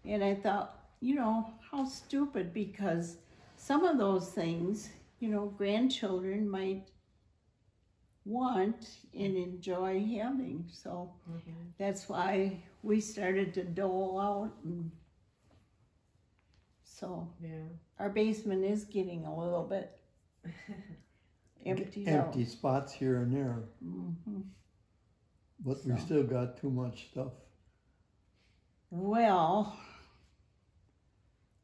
And I thought, you know, how stupid, because some of those things, you know, grandchildren might want and enjoy having. So that's why we started to dole out. And so our basement is getting a little bit emptied out. Empty spots here and there. But we still got too much stuff. Well.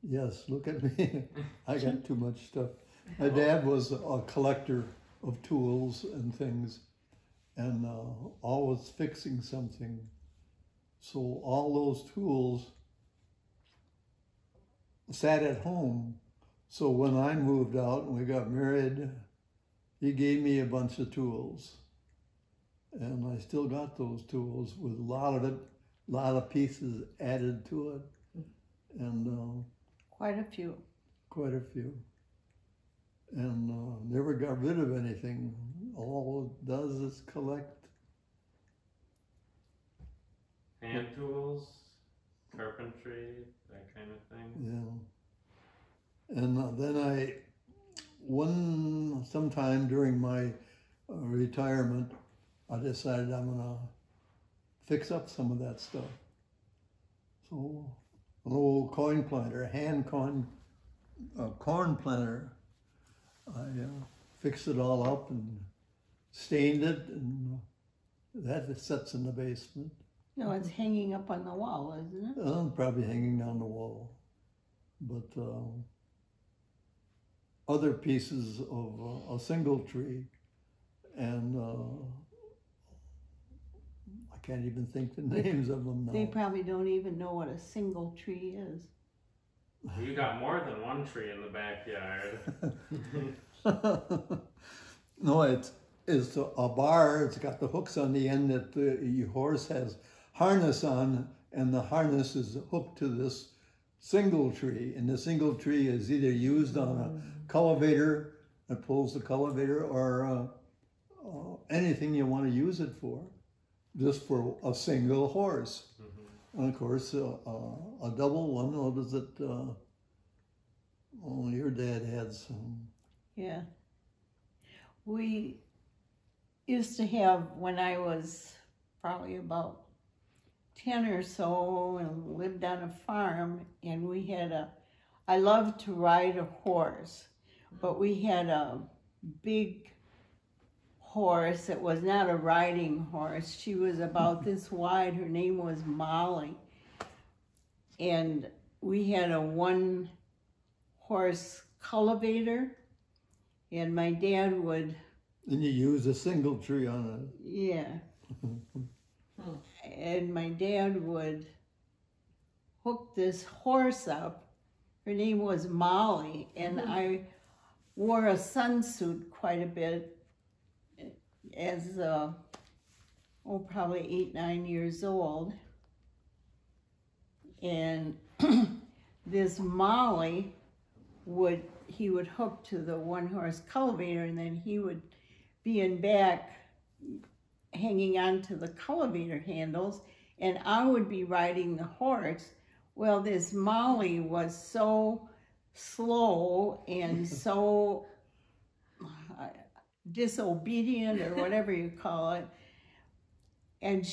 Yes, look at me. I got too much stuff. My dad was a collector of tools and things, and always fixing something. So all those tools sat at home. So when I moved out and we got married, he gave me a bunch of tools. And I still got those tools with a lot of pieces added to it. And quite a few. Quite a few. And never got rid of anything. All it does is collect. Hand tools, carpentry, that kind of thing. Yeah. And then sometime during my retirement, I decided I'm gonna fix up some of that stuff. So an old coin planter, corn planter, I fixed it all up and stained it, and that sits in the basement. No, it's hanging up on the wall, isn't it? Probably hanging on the wall. But other pieces of a single tree, and I can't even think the names of them now. They probably don't even know what a single tree is. You got more than one tree in the backyard. No, it's a bar. It's got the hooks on the end that your horse has harness on, and the harness is hooked to this single tree, and the single tree is either used on a cultivator that pulls the cultivator, or anything you want to use it for, just for a single horse. And of course, a double one, what is it? Your dad had some. Yeah. We used to have, when I was probably about 10 or so and lived on a farm, and we had I loved to ride a horse, but we had a big horse that was not a riding horse. She was about this wide. Her name was Molly. And we had a one horse cultivator, and my dad would... And you use a single tree on it. Yeah. And my dad would hook this horse up. Her name was Molly, and I wore a sunsuit quite a bit as, probably 8, 9 years old. And this Molly he would hook to the one horse cultivator, and then he would be in back hanging on to the cultivator handles, and I would be riding the horse. Well, this Molly was so slow and so disobedient, or whatever you call it, and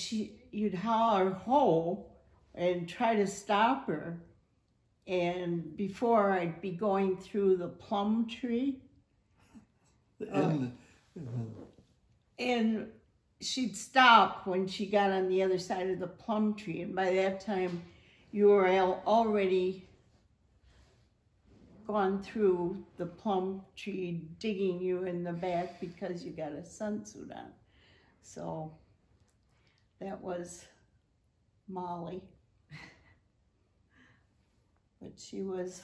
you'd holler "ho" and try to stop her, and before I'd be going through the plum tree, and she'd stop when she got on the other side of the plum tree, and by that time you were already gone through the plum tree, digging you in the back because you got a sunsuit on. So that was Molly. But she was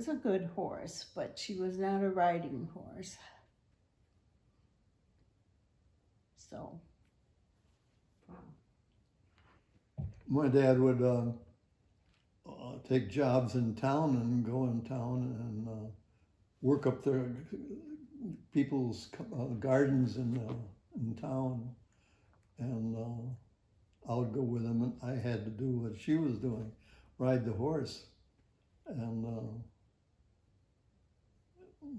a good horse, but she was not a riding horse. So. My dad would take jobs in town and go in town and work up their people's gardens in town. And I would go with him, and I had to do what she was doing, ride the horse. And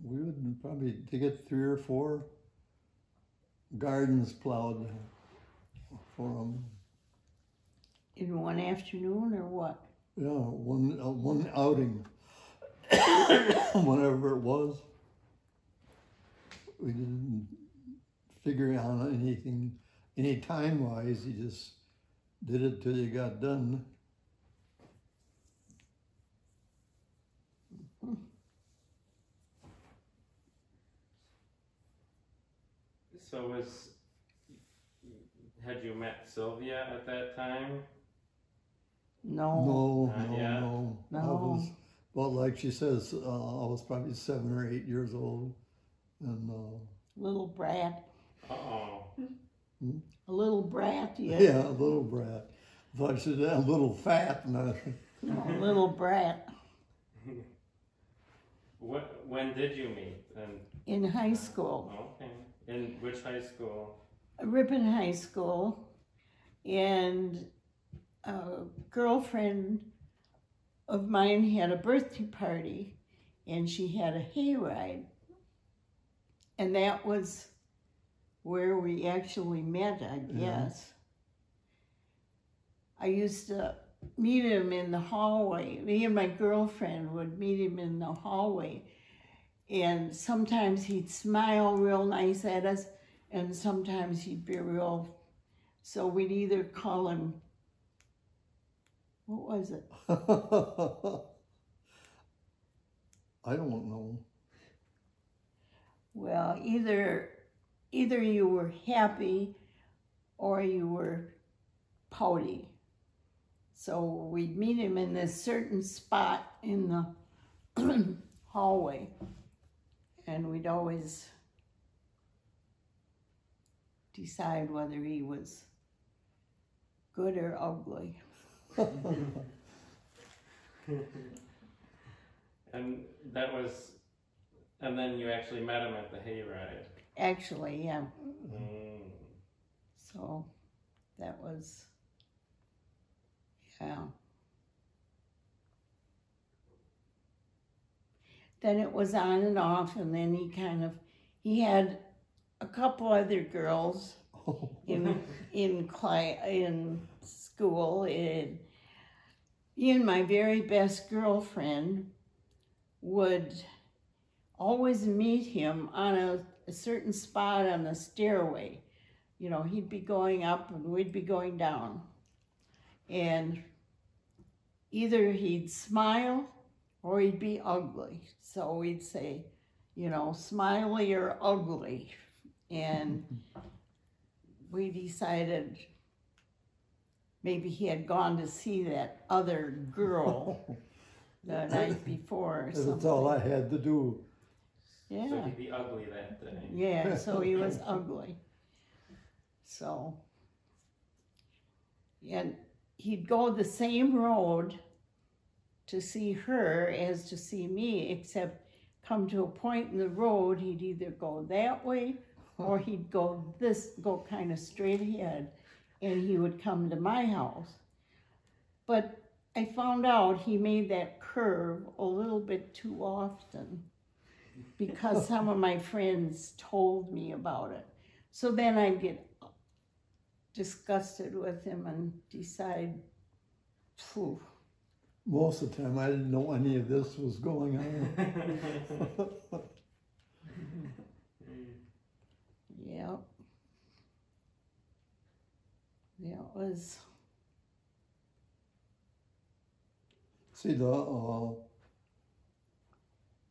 we would probably to get 3 or 4 gardens plowed for him. In one afternoon or what? Yeah, one outing, whatever it was. We didn't figure out anything, any time-wise. You just did it till you got done. So had you met Sylvia at that time? No. No. I was, well, like she says, I was probably 7 or 8 years old. And Little brat. Uh-oh. A little brat, yeah. Yeah, a little brat. I thought she said a little fat. And No, a little brat. When did you meet? In high school. Okay. In which high school? Ripon High School. And a girlfriend of mine had a birthday party, and she had a hayride. And that was where we actually met, I guess. I used to meet him in the hallway. Me and my girlfriend would meet him in the hallway. And sometimes he'd smile real nice at us, and sometimes he'd be real, so we'd either call him, what was it? I don't know. Well, either you were happy or you were pouty. So we'd meet him in this certain spot in the hallway, and we'd always decide whether he was good or ugly. And then you actually met him at the hayride. Actually, yeah. Mm. So that was, yeah. Then it was on and off, and then he had a couple other girls in school. And he and my very best girlfriend would always meet him on a certain spot on the stairway. You know, he'd be going up and we'd be going down. And either he'd smile or he'd be ugly. So we'd say, you know, smiley or ugly. And we decided maybe he had gone to see that other girl the night before or something. That's all I had to do. Yeah. So he'd be ugly that day. Yeah, so he was ugly. So, and he'd go the same road to see her as to see me, except come to a point in the road, he'd either go that way or he'd go kind of straight ahead, and he would come to my house. But I found out he made that curve a little bit too often because some of my friends told me about it. So then I'd get disgusted with him and decide, phew. Most of the time, I didn't know any of this was going on. Yep. Yeah, it was. See, the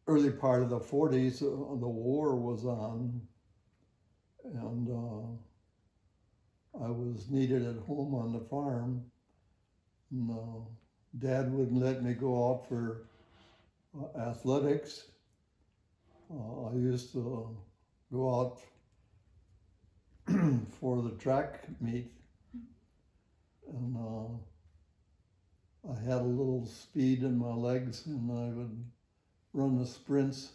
early part of the 40s, the war was on, and I was needed at home on the farm, and Dad wouldn't let me go out for athletics. I used to go out for the track meet, and I had a little speed in my legs, and I would run the sprints,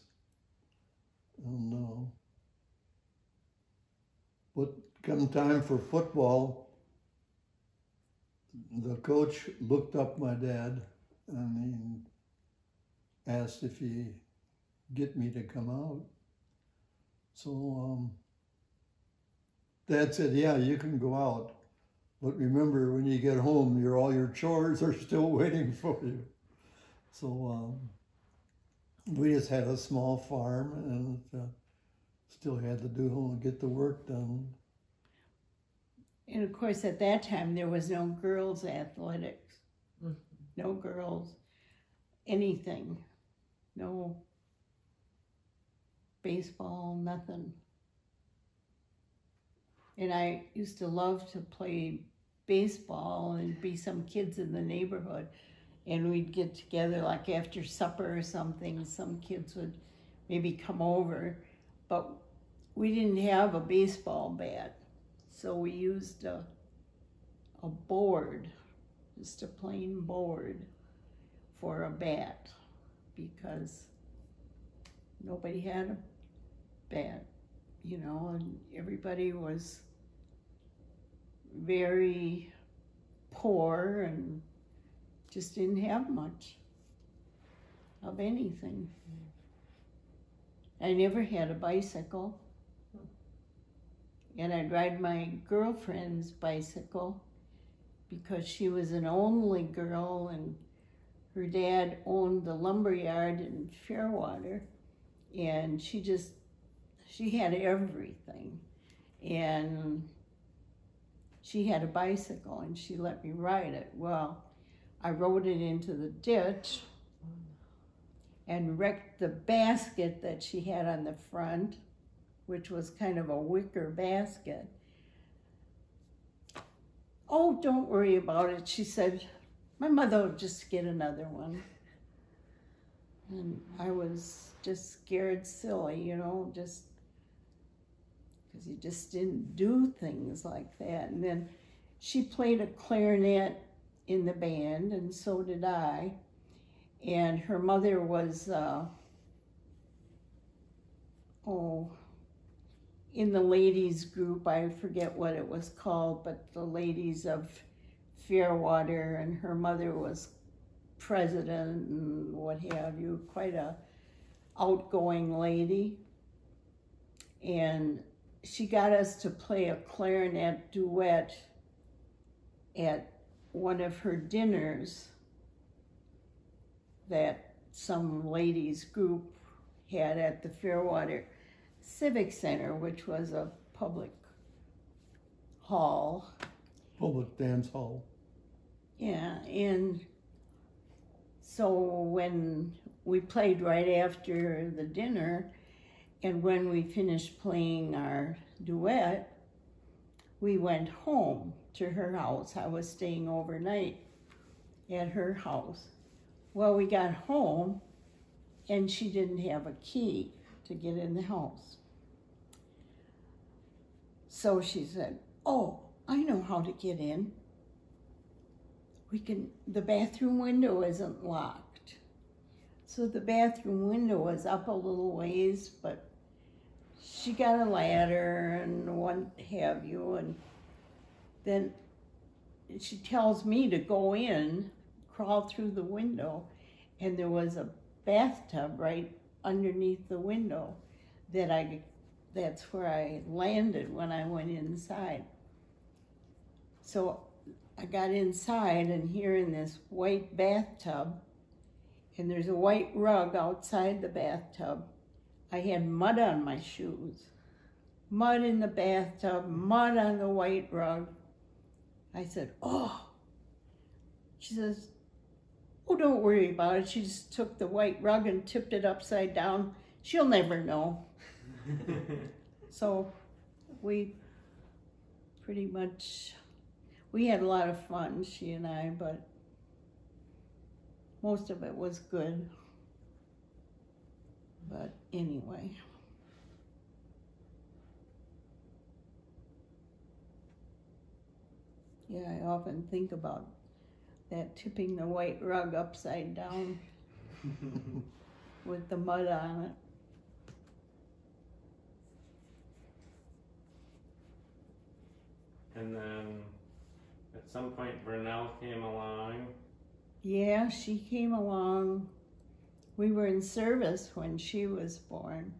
and but come time for football, the coach looked up my dad and he asked if he get me to come out. So Dad said, yeah, you can go out. But remember, when you get home, all your chores are still waiting for you. So we just had a small farm and still had to get the work done. And of course, at that time, there was no girls' athletics. Mm-hmm. No girls, anything. No baseball, nothing. And I used to love to play baseball and be some kids in the neighborhood. And we'd get together like after supper or something. Some kids would maybe come over. But we didn't have a baseball bat. So we used a board, just a plain board for a bat because nobody had a bat, you know, and everybody was very poor and just didn't have much of anything. I never had a bicycle. And I'd ride my girlfriend's bicycle because she was an only girl and her dad owned the lumber yard in Fairwater, and she had everything. And she had a bicycle and she let me ride it. Well, I rode it into the ditch and wrecked the basket that she had on the front, which was kind of a wicker basket. Oh, don't worry about it, she said. My mother will just get another one. And I was just scared silly, you know, just because you just didn't do things like that. And then she played a clarinet in the band, and so did I. And her mother was, in the ladies group, I forget what it was called, but the ladies of Fairwater, and her mother was president and what have you, quite a outgoing lady. And she got us to play a clarinet duet at one of her dinners that some ladies group had at the Fairwater Civic Center, which was a public hall. Public dance hall. Yeah, and so when we played right after the dinner, and when we finished playing our duet, we went home to her house. I was staying overnight at her house. Well, we got home, and she didn't have a key to get in the house. So she said, oh, I know how to get in. The bathroom window isn't locked. So the bathroom window was up a little ways, but she got a ladder and what have you, and then she tells me to go in, crawl through the window, and there was a bathtub right underneath the window that's where I landed when I went inside. So I got inside, and here in this white bathtub, and there's a white rug outside the bathtub. I had mud on my shoes, mud in the bathtub, mud on the white rug. I said, oh. She says, oh, don't worry about it. She just took the white rug and tipped it upside down. She'll never know. So we pretty much, we had a lot of fun, she and I, but most of it was good. But anyway. Yeah, I often think about that, tipping the white rug upside down with the mud on it. And then At some point, Vernell came along. Yeah, she came along. We were in service when she was born.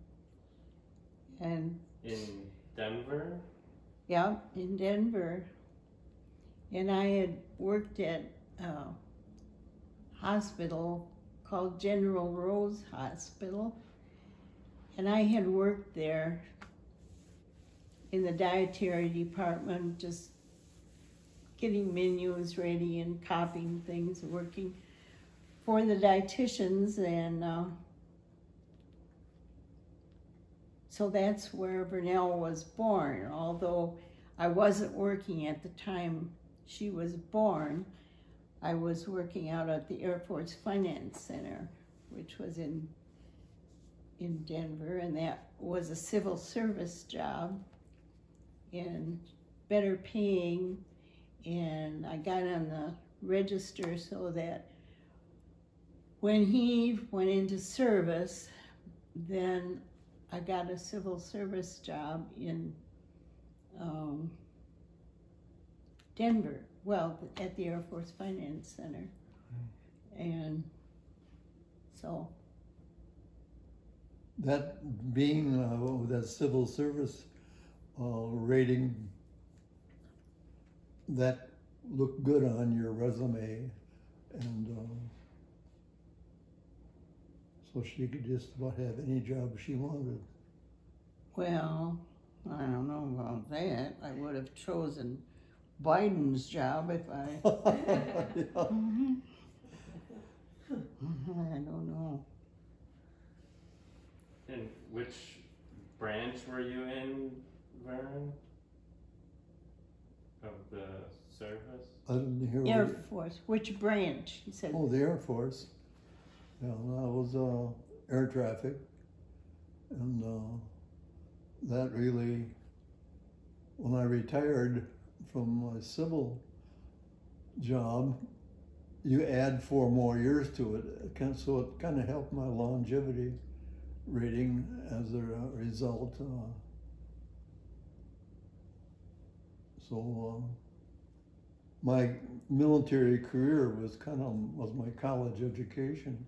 And In Denver? yeah, in Denver. And I had worked at a hospital called General Rose Hospital. And I had worked there in the dietary department, just getting menus ready and copying things, working for the dietitians, and so that's where Vernell was born. Although I wasn't working at the time she was born, I was working out at the Air Force Finance Center, which was in Denver, and that was a civil service job and better paying. And I got on the register so that when he went into service, then I got a civil service job in Denver, well, at the Air Force Finance Center. And so. That being that civil service rating, that looked good on your resume, and so she could just about have any job she wanted. Well, I don't know about that. I would have chosen Biden's job if I. Yeah. I don't know. And which branch were you in, Vern? Of the service? I didn't hear. Air Force. Which branch? He said. Oh, the Air Force. Yeah, that was air traffic, and that really, when I retired from my civil job, you add 4 more years to it, so it kind of helped my longevity rating as a result. So my military career was my college education,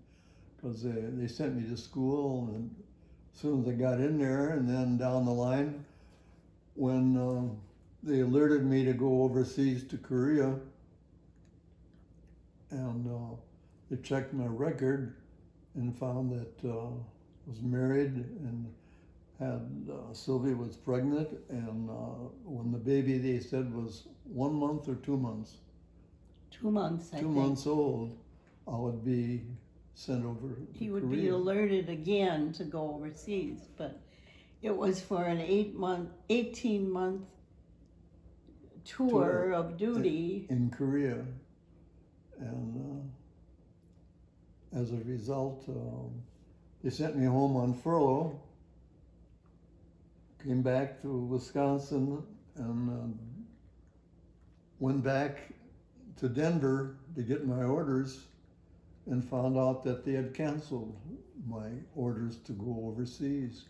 because they sent me to school, and as soon as I got in there, and then down the line, when they alerted me to go overseas to Korea, and they checked my record and found that I was married and had Sylvia was pregnant, and when the baby, they said, was 1 month or 2 months. 2 months, I think. 2 months old, I would be sent over to He would Korea. be alerted again to go overseas, but it was for an 18-month tour of duty in Korea, and as a result, they sent me home on furlough. Came back to Wisconsin and went back to Denver to get my orders, and found out that they had canceled my orders to go overseas.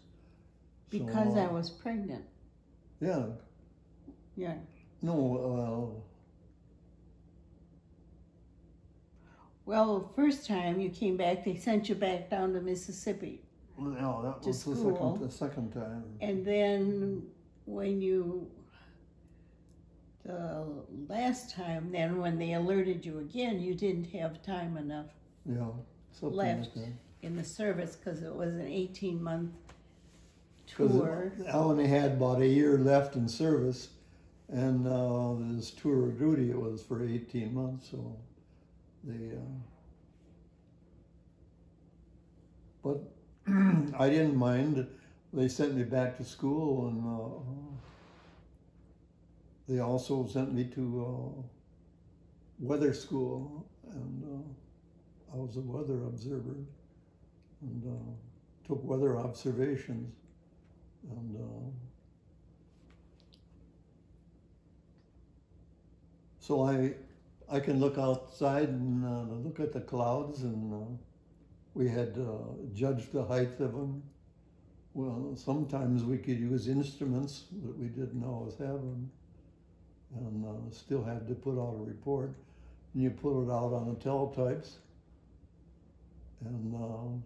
because I was pregnant. Yeah. Yeah. No, Well, the first time you came back, they sent you back down to Mississippi. no, that To was school. the second time. And then when the last time, then when they alerted you again, you didn't have time enough Yeah, something left like that. in the service because it was an 18-month 'Cause tour. I only had about a year left in service, and this tour of duty, it was for 18 months, so they, but I didn't mind. They sent me back to school, and they also sent me to weather school, and I was a weather observer, and took weather observations, and so I can look outside and look at the clouds, and we had judged the height of them. Well, sometimes we could use instruments that we didn't always have them, and still had to put out a report. And you put it out on the teletypes, and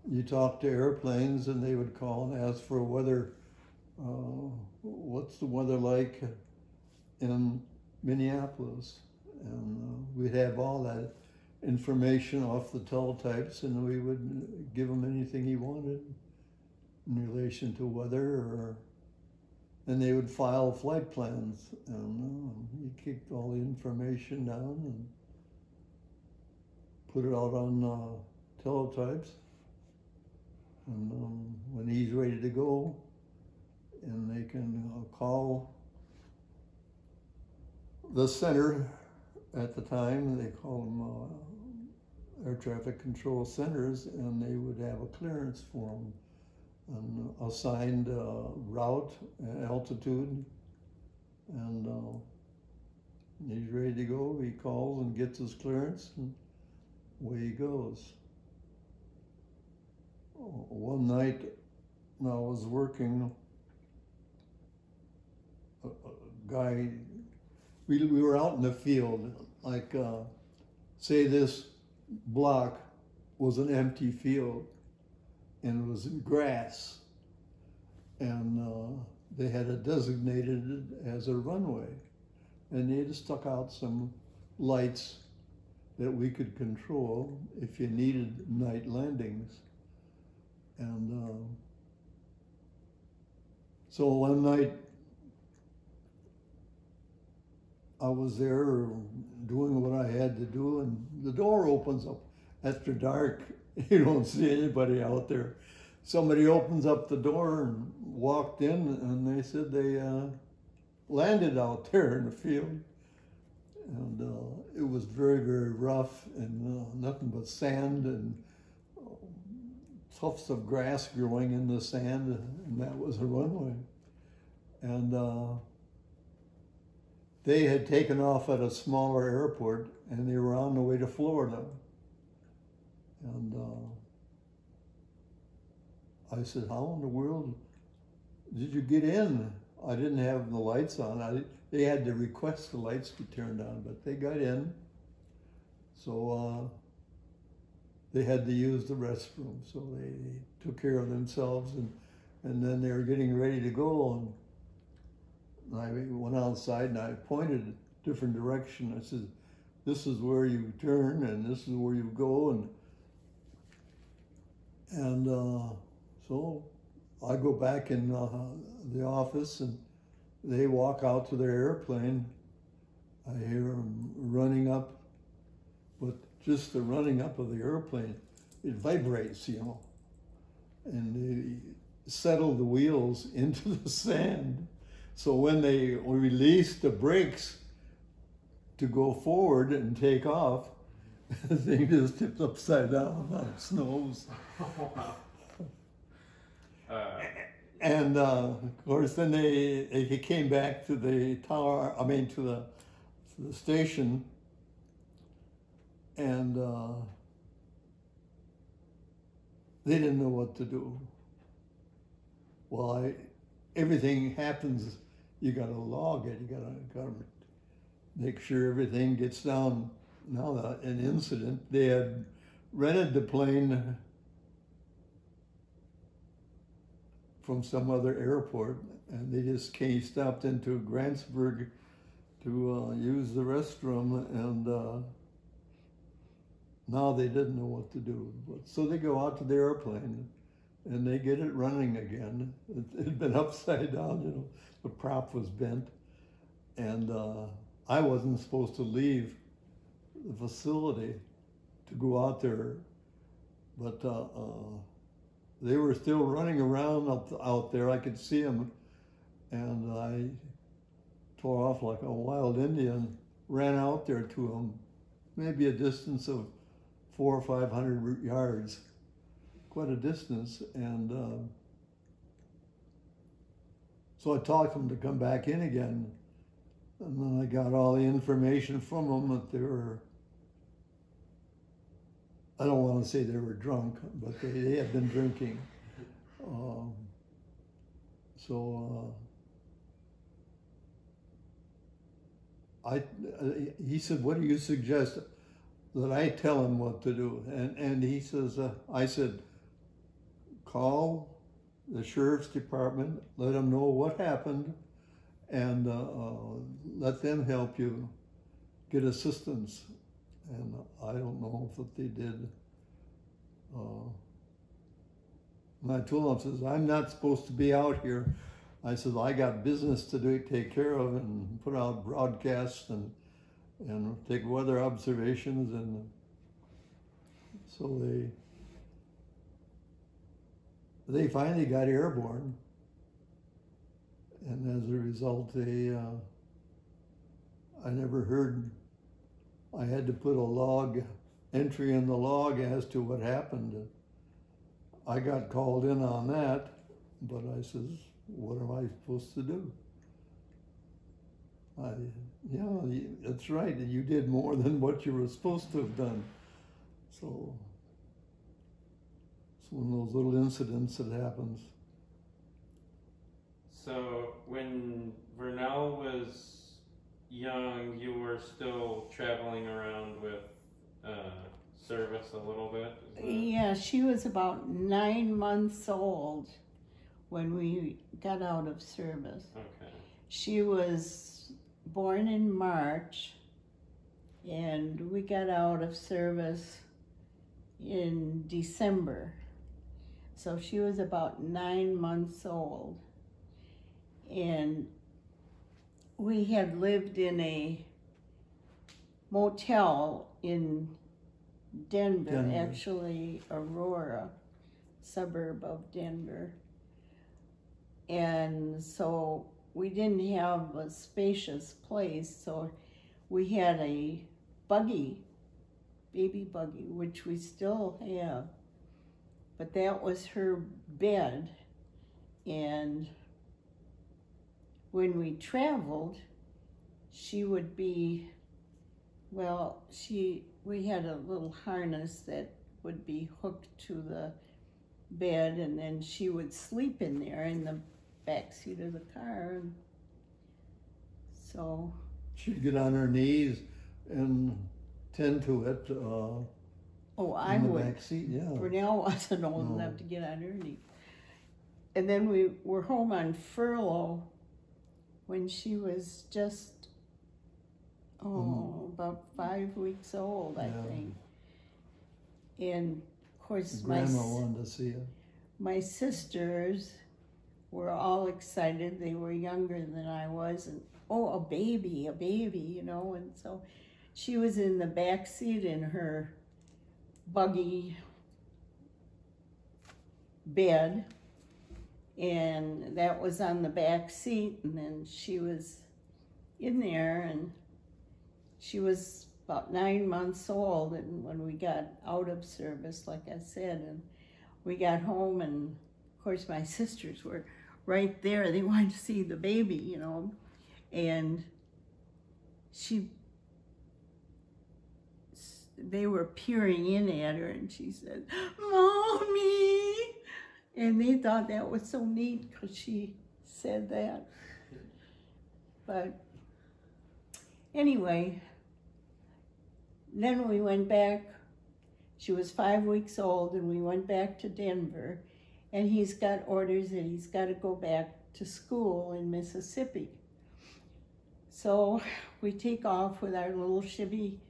you talk to airplanes, and they would call and ask for weather. What's the weather like in Minneapolis? And we'd have all that information off the teletypes, and we would give him anything he wanted in relation to weather, and they would file flight plans, and he kicked all the information down and put it out on teletypes, and when he's ready to go, and they can call the center at the time, they call them air traffic control centers, and they would have a clearance for them, an assigned route, altitude, and he's ready to go. He calls and gets his clearance, and away he goes. One night, when I was working, a guy, we were out in the field, like say this block was an empty field, and it was grass, and they had it designated as a runway, and they just stuck out some lights that we could control if you needed night landings. And so one night I was there doing what I had to do, and the door opens up. After dark, you don't see anybody out there. Somebody opens up the door and walked in, and they said they landed out there in the field. And it was very, very rough, and nothing but sand and tufts of grass growing in the sand, and that was a runway. And they had taken off at a smaller airport, and they were on the way to Florida. And I said, how in the world did you get in? I didn't have the lights on. They had to request the lights be turned on, but they got in. So they had to use the restroom. So they took care of themselves, and then they were getting ready to go. And I went outside and I pointed a different direction. I said, this is where you turn, and this is where you go. And so I go back in the office, and they walk out to their airplane. I hear them running up, but just the running up of the airplane, it vibrates, you know, and they settle the wheels into the sand. So when they release the brakes to go forward and take off, the thing just tipped upside down on its nose. And of course, then they came back to the tower. I mean, to the station, and they didn't know what to do. Well, everything happens. You got to log it. You got to make sure everything gets down. Now, an incident, they had rented the plane from some other airport, and they just stopped into Grantsburg to use the restroom, and now they didn't know what to do. So they go out to the airplane, and they get it running again. It had been upside down, you know, the prop was bent, and I wasn't supposed to leave the facility to go out there, but they were still running around out there. I could see them, and I tore off like a wild Indian, ran out there to them, maybe a distance of 400 or 500 yards, quite a distance. And so I talked them to come back in again, and then I got all the information from them that they were, I don't want to say they were drunk, but they had been drinking. he said, what do you suggest that I tell him what to do? And he says, I said, call the sheriff's department, let them know what happened, and let them help you get assistance. And I don't know what they did. And I told him, I says, I'm not supposed to be out here. I said, I got business to do, take care of, and put out broadcasts and take weather observations. And so they finally got airborne. And as a result, I never heard, I had to put a log, entry in the log as to what happened. I got called in on that, but I says, what am I supposed to do? Yeah, that's right. You did more than what you were supposed to have done. So it's one of those little incidents that happens. So when Vernell was young, you were still traveling around with service a little bit? Yeah, she was about 9 months old when we got out of service. Okay. She was born in March, and we got out of service in December. So she was about 9 months old. And we had lived in a motel in Denver, actually Aurora, suburb of Denver. And so we didn't have a spacious place, so we had a buggy, baby buggy, which we still have. But that was her bed. And when we traveled, she would be, well, we had a little harness that would be hooked to the bed, and then she would sleep in there in the back seat of the car. And so she'd get on her knees and tend to it. I would. Back seat, yeah. Vernell wasn't old enough to get on her knees. And then we were home on furlough when she was just about 5 weeks old, I think. And of course, Grandma wanted to see her. My sisters were all excited. They were younger than I was, and a baby, you know. And so she was in the back seat in her buggy bed, and that was on the back seat, and then she was in there, and she was about 9 months old. And when we got out of service, like I said, and we got home, and of course my sisters were right there. They wanted to see the baby, you know. And they were peering in at her, and she said, "Mommy!" And they thought that was so neat because she said that. But anyway, then we went back. She was 5 weeks old, and we went back to Denver, and he's got orders that he's got to go back to school in Mississippi. So we take off with our little Chevy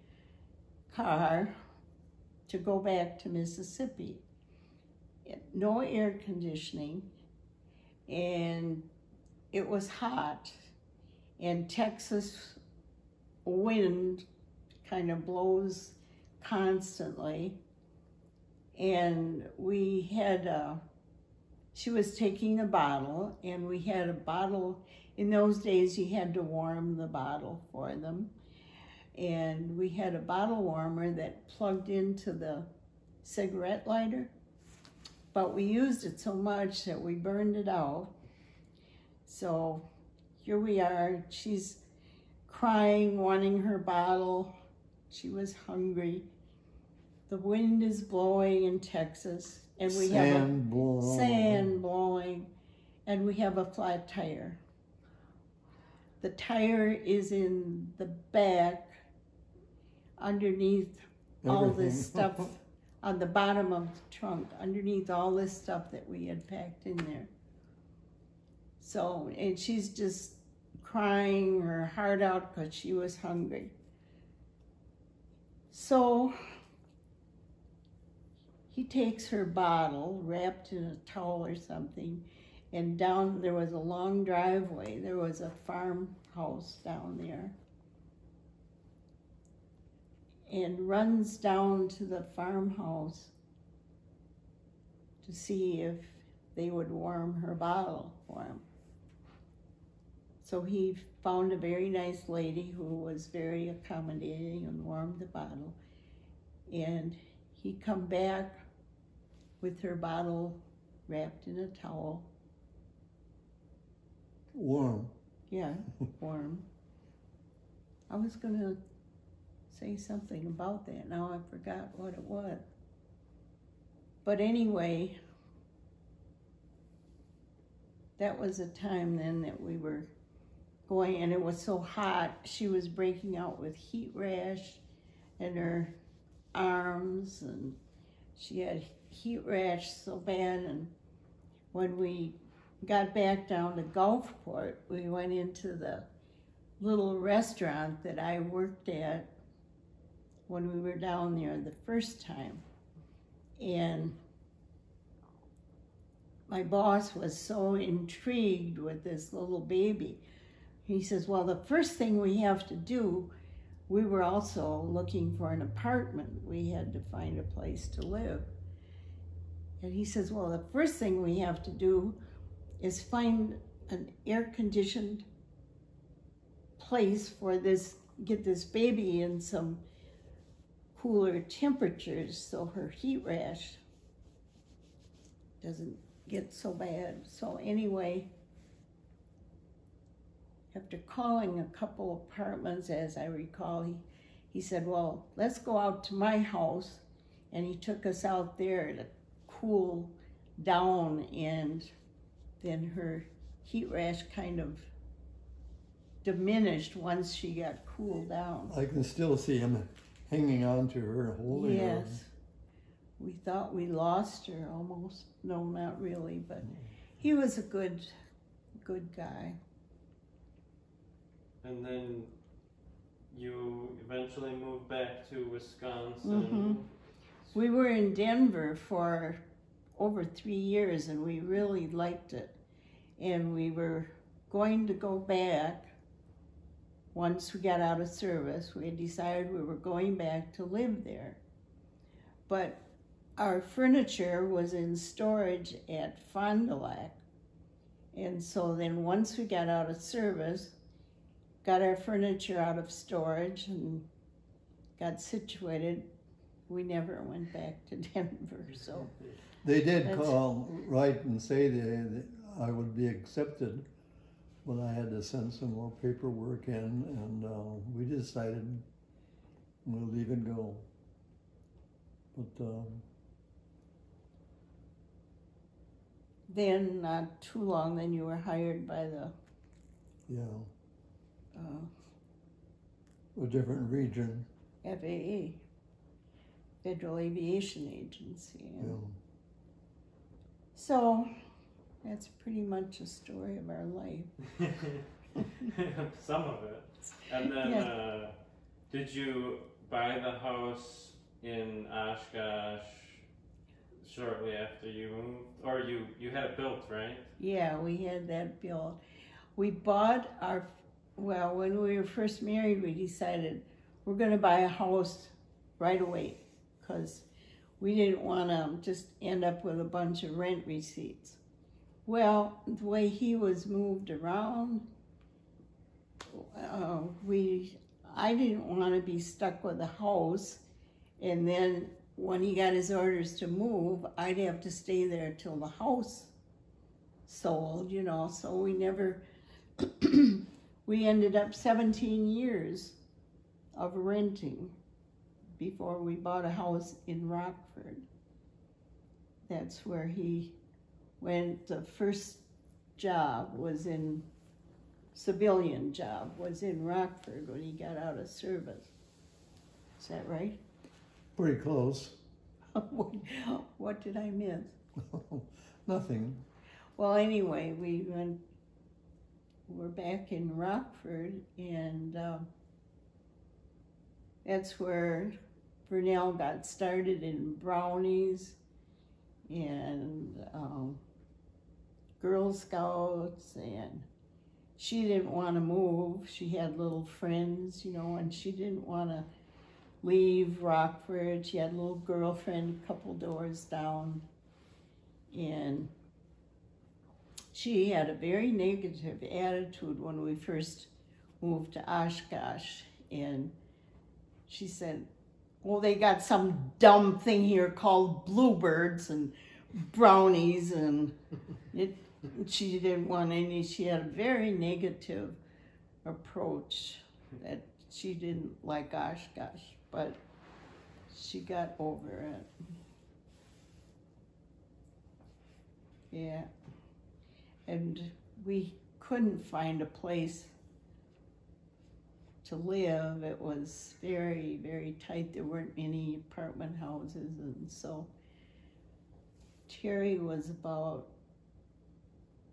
car to go back to Mississippi. No air conditioning, and it was hot, and Texas wind kind of blows constantly. And we had she was taking a bottle, and we had a bottle. In those days you had to warm the bottle for them, and we had a bottle warmer that plugged into the cigarette lighter, but we used it so much that we burned it out. So here we are. She's crying, wanting her bottle. She was hungry. The wind is blowing in Texas, and we have sand blowing, and we have a flat tire. The tire is in the back underneath all this Everything. stuff on the bottom of the trunk, underneath all this stuff that we had packed in there. So, and she's just crying her heart out because she was hungry. So he takes her bottle wrapped in a towel or something, and down, there was a long driveway. There was a farmhouse down there. And runs down to the farmhouse to see if they would warm her bottle for him. So he found a very nice lady who was very accommodating and warmed the bottle. And he come back with her bottle wrapped in a towel. Warm. Yeah, warm. I was gonna say something about that. Now I forgot what it was. But anyway, that was a time then that we were going, and it was so hot. She was breaking out with heat rash in her arms, and she had heat rash so bad. And when we got back down to Gulfport, we went into the little restaurant that I worked at when we were down there the first time. And my boss was so intrigued with this little baby. He says, well, the first thing we have to do, we were also looking for an apartment. We had to find a place to live. And he says, well, the first thing we have to do is find an air-conditioned place for this, get this baby in some cooler temperatures so her heat rash doesn't get so bad. So anyway, after calling a couple apartments, as I recall, he said, well, let's go out to my house. And he took us out there to cool down, and then her heat rash kind of diminished once she got cooled down. I can still see him hanging on to her, holding her. Yes. We thought we lost her almost. No, not really, but he was a good guy. And then you eventually moved back to Wisconsin. Mm-hmm. We were in Denver for over 3 years, and we really liked it. And we were going to go back once we got out of service. We had decided we were going back to live there. But our furniture was in storage at Fond du Lac. And so then once we got out of service, got our furniture out of storage and got situated, we never went back to Denver. So They did write and say that I would be accepted, but I had to send some more paperwork in, and we decided we'll leave and go. But then not too long, then you were hired by the a different region. FAA, Federal Aviation Agency. Yeah. So that's pretty much a story of our life. Some of it. And then did you buy the house in Oshkosh shortly after you moved? Or you had it built, right? Yeah, we had that built. We bought when we were first married, we decided we're going to buy a house right away because we didn't want to just end up with a bunch of rent receipts. Well, the way he was moved around, I didn't want to be stuck with a house, and then when he got his orders to move, I'd have to stay there till the house sold, so we never, we ended up 17 years of renting before we bought a house in Rockford. That's where he went. The first job was in civilian job was in Rockford when he got out of service. Is that right? Pretty close. What did I miss? Nothing. Well, anyway, we're back in Rockford, and that's where Vernell got started in brownies and Girl Scouts, and she didn't want to move. She had little friends, you know, and she didn't want to leave Rockford. She had a little girlfriend a couple doors down, and she had a very negative attitude when we first moved to Oshkosh, and she said, well, they got some dumb thing here called bluebirds and brownies, and she didn't want any. She had a very negative approach that she didn't like Oshkosh, but she got over it. Yeah. And we couldn't find a place to live. It was very, very tight. There weren't many apartment houses, and so Terry was about,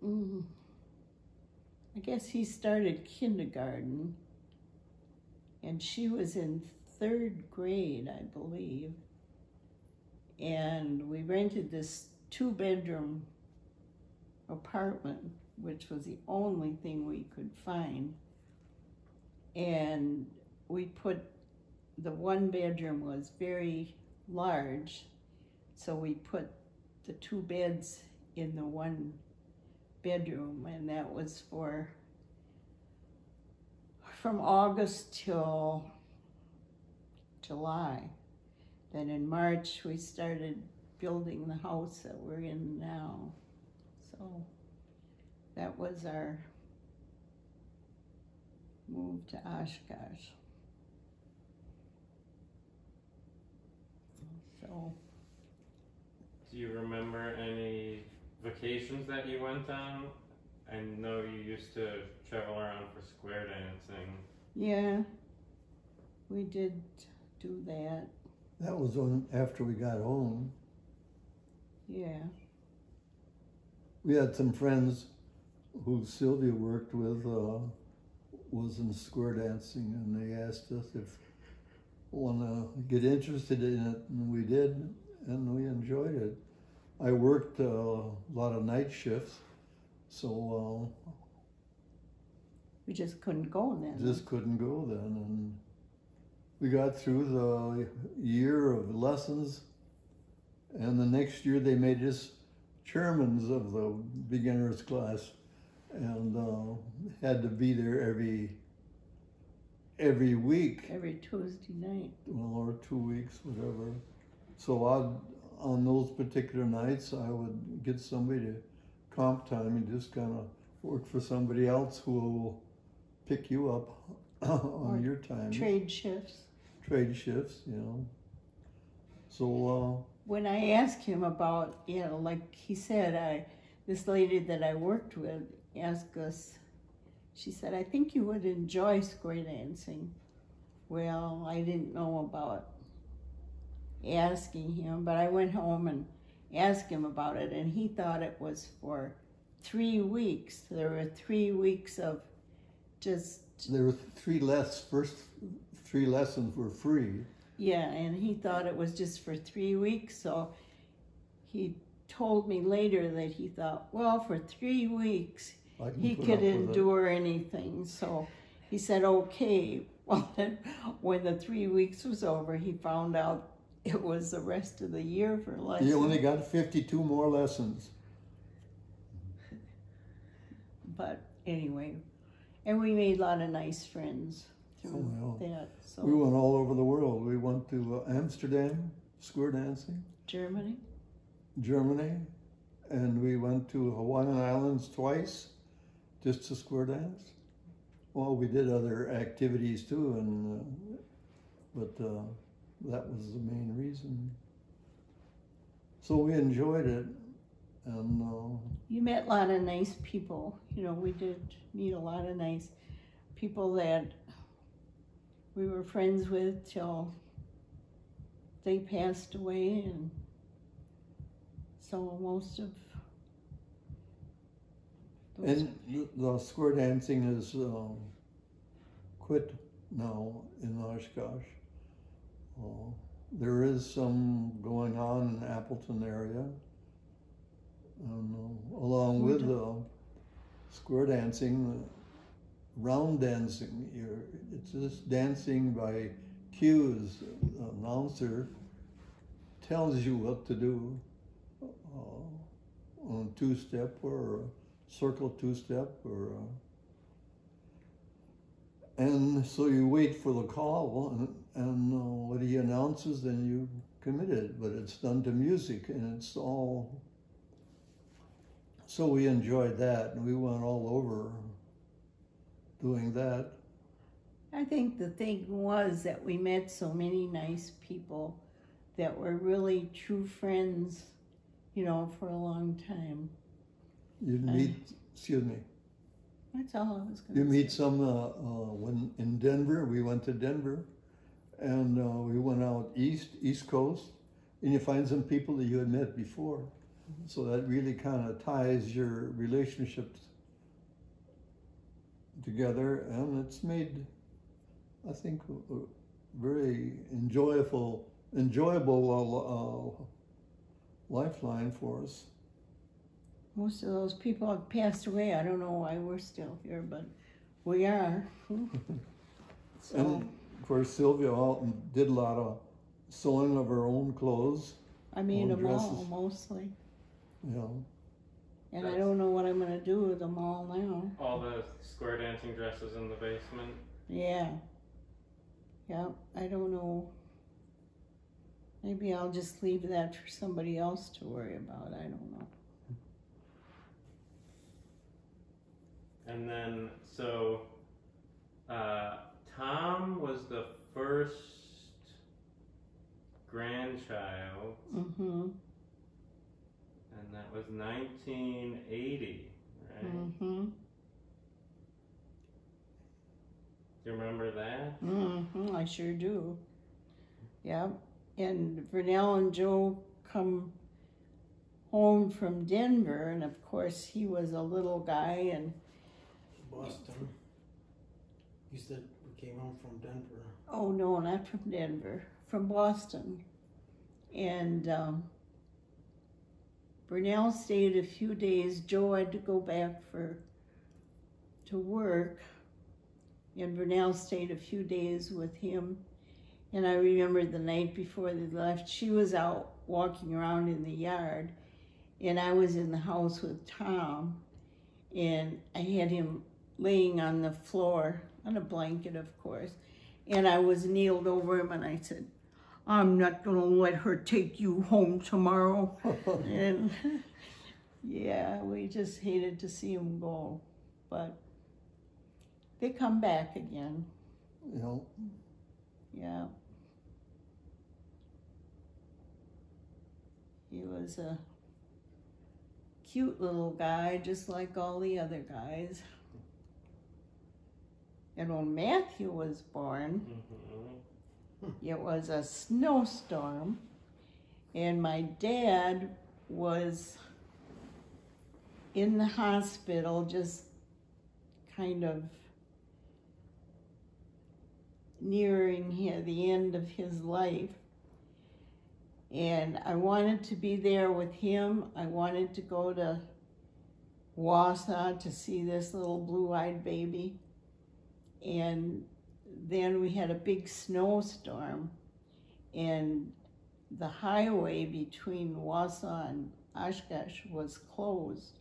I guess he started kindergarten, and she was in 3rd grade, I believe. And we rented this 2-bedroom apartment, which was the only thing we could find. And we put, the 1 bedroom was very large, so we put the 2 beds in the 1 bedroom, and that was from August till July. Then in March we started building the house that we're in now. So that was our move to Oshkosh. So. Do you remember any vacations that you went on? I know you used to travel around for square dancing. Yeah, we did do that. That was after we got home. Yeah. We had some friends who Sylvia worked with, was in square dancing, and they asked us if we want to get interested in it, and we did, and we enjoyed it. I worked a lot of night shifts, so we just couldn't go then. And we got through the year of lessons, and the next year they made us chairmans of the beginners class, and had to be there every week. Every Tuesday night. Well, or 2 weeks, whatever. So on those particular nights, I would get somebody to comp time and just kind of work for somebody else who will pick you up on your time. Trade shifts. Trade shifts, you know. So when I asked him about, you know, like he said, this lady that I worked with asked us, she said, I think you would enjoy square dancing. Well, I didn't know about asking him, but I went home and asked him about it, and he thought it was for 3 weeks. There were 3 weeks of just... There were first 3 lessons were free. Yeah, and he thought it was just for 3 weeks, so he told me later that he thought, well, for 3 weeks, he could endure anything. So he said, okay. Well, then when the 3 weeks was over, he found out it was the rest of the year for lessons. He only got 52 more lessons. But anyway, and we made a lot of nice friends through that. So. We went all over the world. We went to Amsterdam, square dancing. Germany, and we went to Hawaiian Islands twice, just to square dance. Well, we did other activities too, but that was the main reason. So we enjoyed it, And You met a lot of nice people. You know, we did meet a lot of nice people that we were friends with till they passed away, and so most of those. and the square dancing is quit now in Oshkosh. There is some going on in Appleton area, and along with square dancing, round dancing. It's just dancing by cues. The announcer tells you what to do on a two-step or a circle two-step, or and so you wait for the call, and when he announces, then you commit it. But it's done to music, and it's all. So we enjoyed that, and we went all over doing that. I think the thing was that we met so many nice people that were really true friends, you know, for a long time. You'd meet, excuse me, That's all I was going to say. you meet some, when in Denver, we went to Denver, and we went out East Coast, and you find some people that you had met before. So that really kind of ties your relationships together, and it's made, I think, a very enjoyable lifeline for us. Most of those people have passed away. I don't know why we're still here, but we are. So, And of course, Sylvia did a lot of sewing of her own clothes. I made own them all, dresses. mostly. You know, And I don't know what I'm going to do with them all now. All the square dancing dresses in the basement. Yeah. Yeah, I don't know. Maybe I'll just leave that for somebody else to worry about. I don't know. And then, so, Tom was the first grandchild, Mm-hmm. and that was 1980, right? Mm-hmm. Do you remember that? Mm-hmm. I sure do. Yeah. And Vernell and Joe come home from Denver, and of course he was a little guy, and Boston. You said we came home from Denver. oh no, not from Denver, from Boston. And Vernell stayed a few days. Joe had to go back to work, and Vernell stayed a few days with him. And I remember the night before they left, she was out walking around in the yard, and I was in the house with Tom, and I had him laying on the floor, on a blanket, of course, and I was kneeled over him, and I said, "I'm not going to let her take you home tomorrow." And yeah, we just hated to see him go, but they come back again. you know. Yeah. He was a cute little guy, just like all the other guys. And when Matthew was born, it was a snowstorm, and my dad was in the hospital, just kind of nearing the end of his life. And I wanted to be there with him. I wanted to go to Wausau to see this little blue-eyed baby. And then we had a big snowstorm, and the highway between Wausau and Oshkosh was closed.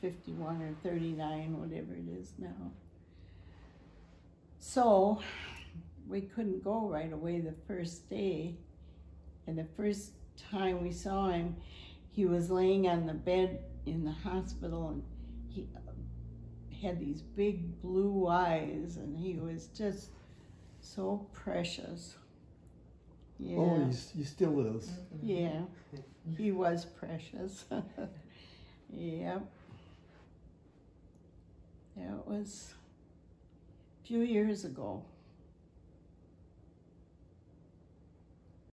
51 or 39, whatever it is now. So we couldn't go right away the first day. And the first time we saw him, he was laying on the bed in the hospital, and he had these big blue eyes, and he was just so precious. Yeah. Oh, he still is. Yeah, he was precious. Yep. That was a few years ago.